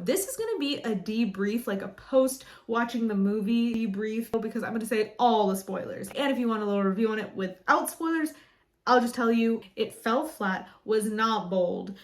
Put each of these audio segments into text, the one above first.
This is going to be a debrief, like a post watching the movie debrief, because I'm going to say all the spoilers. And if you want a little review on it without spoilers, I'll just tell you it fell flat, was not bold,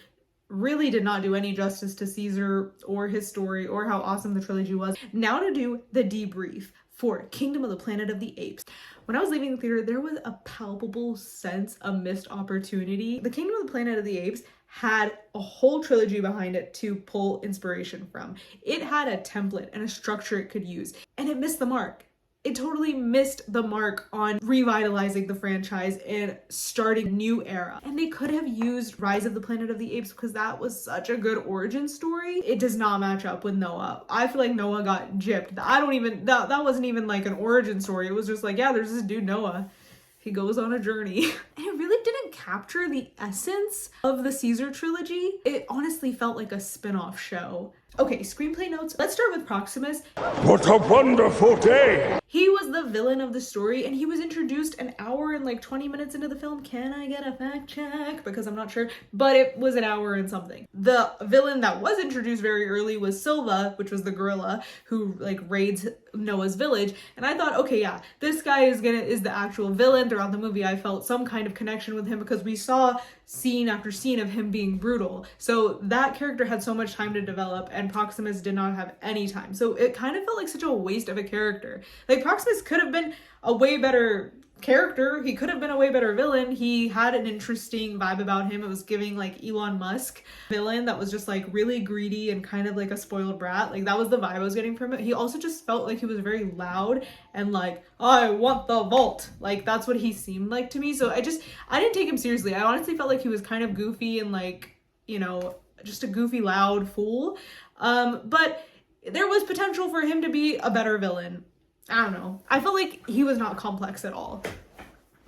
really did not do any justice to Caesar or his story or how awesome the trilogy was. Now to do the debrief for Kingdom of the Planet of the Apes. When I was leaving the theater, there was a palpable sense of missed opportunity. The Kingdom of the Planet of the Apes had a whole trilogy behind it to pull inspiration from. It had a template and a structure it could use, and it missed the mark. It totally missed the mark on revitalizing the franchise and starting a new era. And they could have used Rise of the Planet of the Apes because that was such a good origin story. It does not match up with Noah. I feel like Noah got gypped. That wasn't even like an origin story. It was just like, yeah, there's this dude Noah. He goes on a journey. And it really didn't capture the essence of the Caesar trilogy. It honestly felt like a spin-off show. Okay, screenplay notes. Let's start with Proximis. What a wonderful day! He was the villain of the story, and he was introduced an hour and like 20 minutes into the film. Can I get a fact check? Because I'm not sure, but it was an hour and something. The villain that was introduced very early was Silva, which was the gorilla who like raids Noah's village. And I thought, okay, yeah, this guy is the actual villain. Throughout the movie, I felt some kind of connection with him because we saw scene after scene of him being brutal. So that character had so much time to develop, and Proximus did not have any time. So it kind of felt like such a waste of a character. Like Proximus could have been a way better character. He could have been a way better villain. He had an interesting vibe about him. It was giving like Elon Musk villain that was just like really greedy and kind of like a spoiled brat. Like that was the vibe I was getting from it. He also just felt like he was very loud and like, I want the vault. Like that's what he seemed like to me. So I didn't take him seriously. I honestly felt like he was kind of goofy and like, you know, just a goofy loud fool. But there was potential for him to be a better villain. I don't know. I felt like he was not complex at all.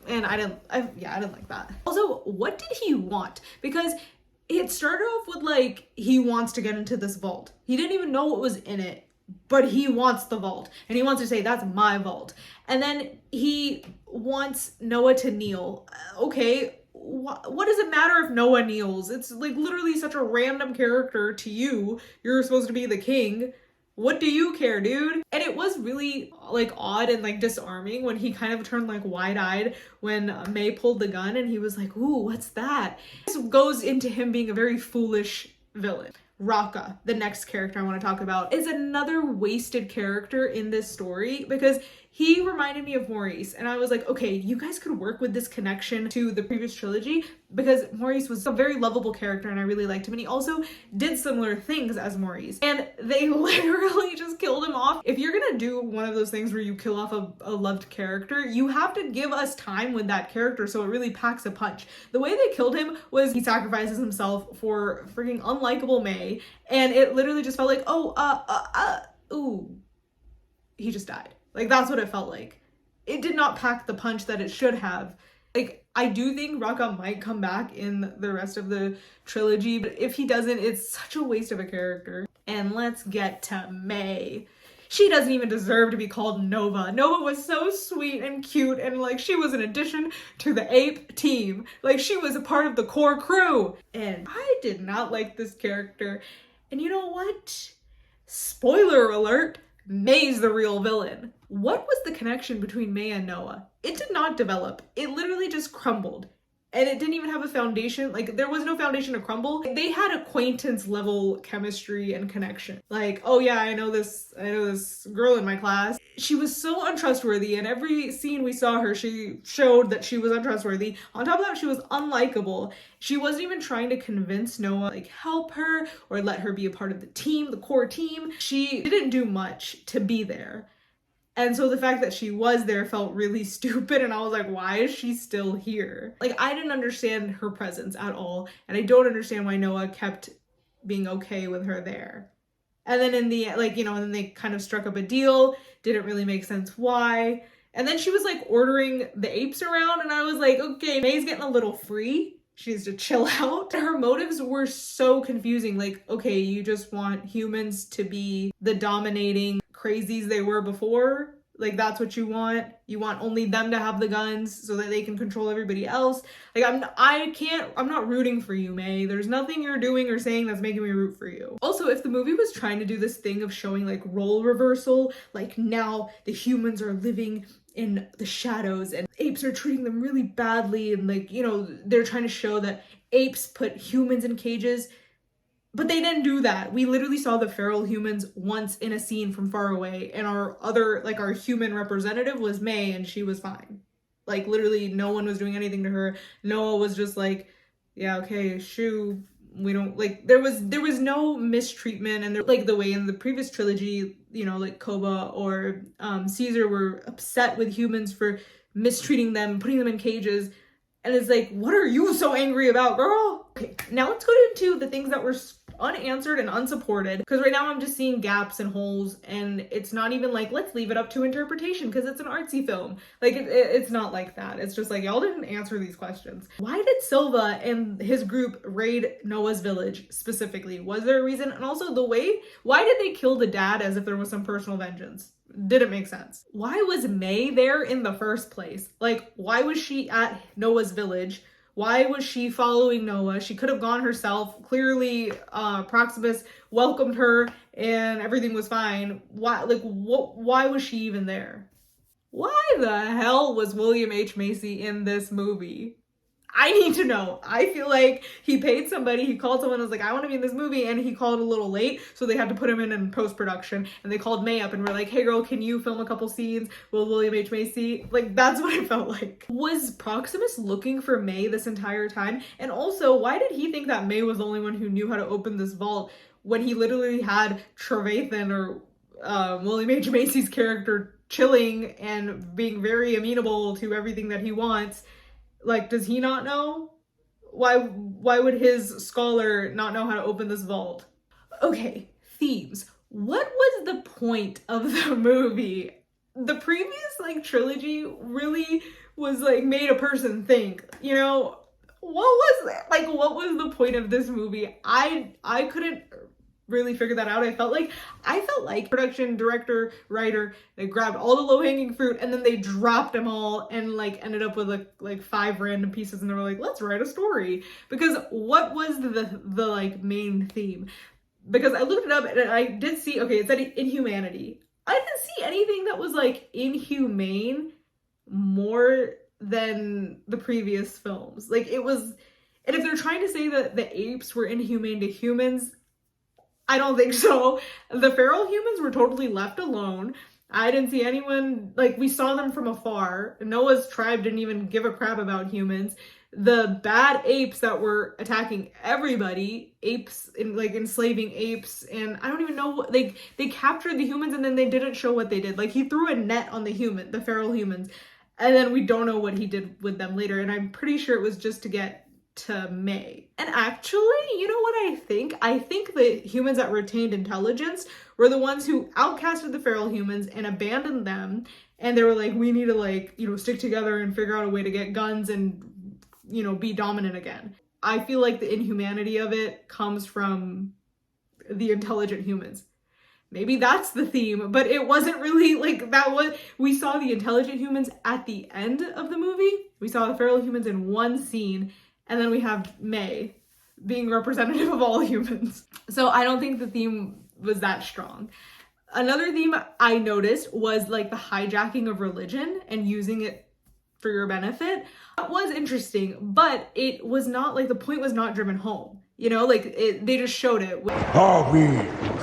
And I didn't like that. Also, what did he want? Because it started off with like, he wants to get into this vault. He didn't even know what was in it, but he wants the vault. And he wants to say, that's my vault. And then he wants Noah to kneel. Okay, what does it matter if Noah kneels? It's like literally such a random character to you. You're supposed to be the king. What do you care, dude? And it was really like odd and like disarming when he kind of turned like wide-eyed when May pulled the gun and he was like, ooh, what's that? This goes into him being a very foolish villain. Raka, the next character I want to talk about, is another wasted character in this story because he reminded me of Maurice. And I was like, okay, you guys could work with this connection to the previous trilogy because Maurice was a very lovable character and I really liked him. And he also did similar things as Maurice. And they literally just killed him off. If you're gonna do one of those things where you kill off a loved character, you have to give us time with that character so it really packs a punch. The way they killed him was he sacrifices himself for freaking unlikable May. And it literally just felt like, ooh, he just died. Like, that's what it felt like. It did not pack the punch that it should have. Like, I do think Raka might come back in the rest of the trilogy, but if he doesn't, it's such a waste of a character. And let's get to May. She doesn't even deserve to be called Nova. Nova was so sweet and cute, and like, she was an addition to the ape team. Like, she was a part of the core crew. And I did not like this character. And you know what? Spoiler alert, May's the real villain. What was the connection between May and Noah? It did not develop. It literally just crumbled. And it didn't even have a foundation. Like, there was no foundation to crumble. They had acquaintance level chemistry and connection. Like, oh yeah, I know this girl in my class. She was so untrustworthy, and every scene we saw her, she showed that she was untrustworthy. On top of that, she was unlikable. She wasn't even trying to convince Noah, like, help her or let her be a part of the team, the core team. She didn't do much to be there. And so the fact that she was there felt really stupid, and I was like, why is she still here? Like, I didn't understand her presence at all, and I don't understand why Noah kept being okay with her there. And then in the, like, you know, and then they kind of struck up a deal, didn't really make sense why. And then she was like ordering the apes around, and I was like, okay, May's getting a little free. She needs to chill out. Her motives were so confusing. Like, okay, you just want humans to be the dominating crazies they were before. Like, that's what you want? You want only them to have the guns so that they can control everybody else? Like, I'm not rooting for you, May. There's nothing you're doing or saying that's making me root for you. Also, if the movie was trying to do this thing of showing like role reversal, like now the humans are living in the shadows and apes are treating them really badly, and like, you know, they're trying to show that apes put humans in cages. But they didn't do that. We literally saw the feral humans once in a scene from far away, and our human representative was May, and she was fine. Like, literally no one was doing anything to her. Noah was just like, yeah, okay, shoo, we don't, like, there was no mistreatment. And like the way in the previous trilogy, you know, like Koba or Caesar were upset with humans for mistreating them, putting them in cages. And it's like, what are you so angry about, girl? Okay, now let's go into the things that were unanswered and unsupported, because right now I'm just seeing gaps and holes, and it's not even like, let's leave it up to interpretation because it's an artsy film. Like, it's not like that. It's just like, y'all didn't answer these questions. Why did Silva and his group raid Noah's village specifically? Was there a reason? And also why did they kill the dad as if there was some personal vengeance? Didn't make sense. Why was May there in the first place? Like, why was she at Noah's village? Why was she following Noah? She could have gone herself. Clearly, Proximis welcomed her and everything was fine. Why was she even there? Why the hell was William H. Macy in this movie? I need to know. I feel like he paid somebody, he called someone and was like, I want to be in this movie, and he called a little late, so they had to put him in post-production, and they called May up and were like, hey girl, can you film a couple scenes with William H. Macy? Like, that's what it felt like. Was Proximus looking for May this entire time? And also, why did he think that May was the only one who knew how to open this vault when he literally had Trevathan or William H. Macy's character chilling and being very amenable to everything that he wants? Like, does he not know? Why would his scholar not know how to open this vault? Okay, themes. What was the point of the movie? The previous, like, trilogy really was, like, made a person think, you know? What was the point of this movie? I couldn't really figure that out. I felt like production, director, writer, they grabbed all the low-hanging fruit and then they dropped them all and like ended up with like 5 random pieces, and they were like, let's write a story. Because what was the like main theme? Because I looked it up and I did see, okay, it said inhumanity. I didn't see anything that was like inhumane more than the previous films. Like, it was, and if they're trying to say that the apes were inhumane to humans, I don't think so. The feral humans were totally left alone. I didn't see anyone, like, we saw them from afar. Noah's tribe didn't even give a crap about humans. The bad apes that were attacking everybody, apes, like enslaving apes, and I don't even know, they captured the humans and then they didn't show what they did. Like, he threw a net on the feral humans, and then we don't know what he did with them later, and I'm pretty sure it was just to get to May. And actually, you know what I think? I think the humans that retained intelligence were the ones who outcasted the feral humans and abandoned them, and they were like, we need to, like, you know, stick together and figure out a way to get guns and, you know, be dominant again. I feel like the inhumanity of it comes from the intelligent humans. Maybe that's the theme, but it wasn't really like that. We saw the intelligent humans at the end of the movie. We saw the feral humans in one scene, and then we have May being representative of all humans. So I don't think the theme was that strong. Another theme I noticed was like the hijacking of religion and using it for your benefit. That was interesting, but it was not, like, the point was not driven home. You know, like, they just showed it. Are we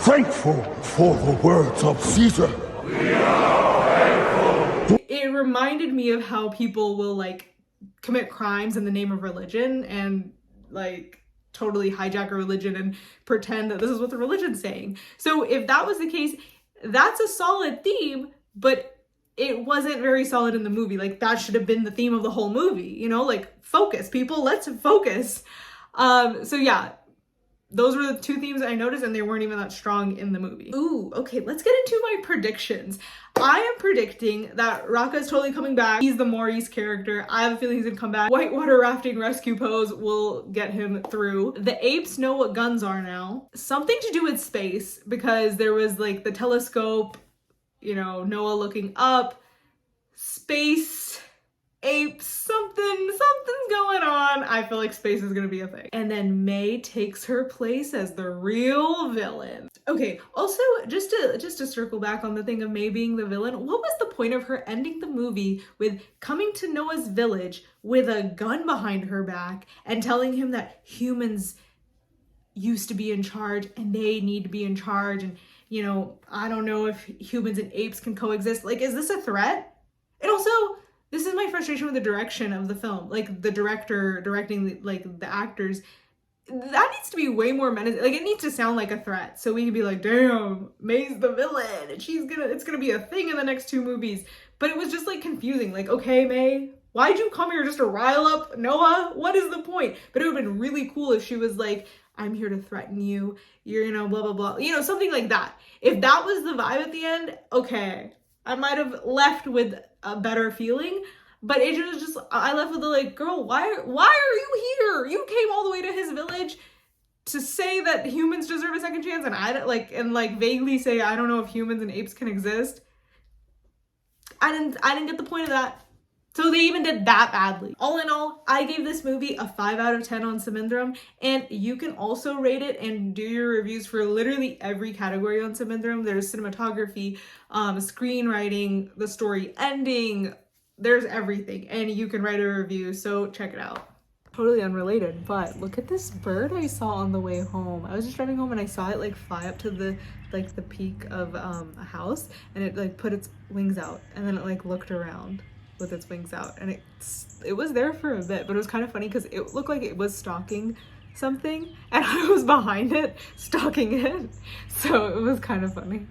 thankful for the words of Caesar? We are thankful. It reminded me of how people will, like, commit crimes in the name of religion and, like, totally hijack a religion and pretend that this is what the religion's saying. So if that was the case, that's a solid theme, but it wasn't very solid in the movie. Like, that should have been the theme of the whole movie, you know? Like, focus, people, let's focus. So yeah, those were the 2 themes I noticed, and they weren't even that strong in the movie. Ooh, okay, let's get into my predictions. I am predicting that Raka is totally coming back. He's the Maurice character. I have a feeling he's gonna come back. Whitewater rafting rescue pose will get him through. The apes know what guns are now. Something to do with space, because there was like the telescope, Noah looking up, space, apes, something's going on. I feel like space is gonna be a thing. And then May takes her place as the real villain. Okay, also, just to circle back on the thing of May being the villain, what was the point of her ending the movie with coming to Noah's village with a gun behind her back and telling him that humans used to be in charge and they need to be in charge, and I don't know if humans and apes can coexist. Like, is this a threat? And also, this is my frustration with the direction of the film. Like, the director directing the actors, that needs to be way more menacing. Like, it needs to sound like a threat, so we can be like, damn, May's the villain and it's gonna be a thing in the next 2 movies. But it was just like confusing. Like, okay, May, why'd you come here just to rile up Noah? What is the point? But it would have been really cool if she was like, I'm here to threaten you, you're blah blah blah, something like that. If that was the vibe at the end, okay, I might have left with a better feeling. But it was just, I left with the like, girl, why are you here? You came all the way to his village to say that humans deserve a second chance, and vaguely say, I don't know if humans and apes can exist. I didn't get the point of that. So they even did that badly. All in all, I gave this movie a 5 out of 10 on Samindram, and you can also rate it and do your reviews for literally every category on Samindram. There's cinematography, screenwriting, the story ending, there's everything, and you can write a review, so check it out. Totally unrelated, but look at this bird I saw on the way home. I was just driving home and I saw it like fly up to the peak of a house, and it like put its wings out, and then it like looked around with its wings out, and it was there for a bit, but it was kind of funny because it looked like it was stalking something and I was behind it stalking it, so it was kind of funny.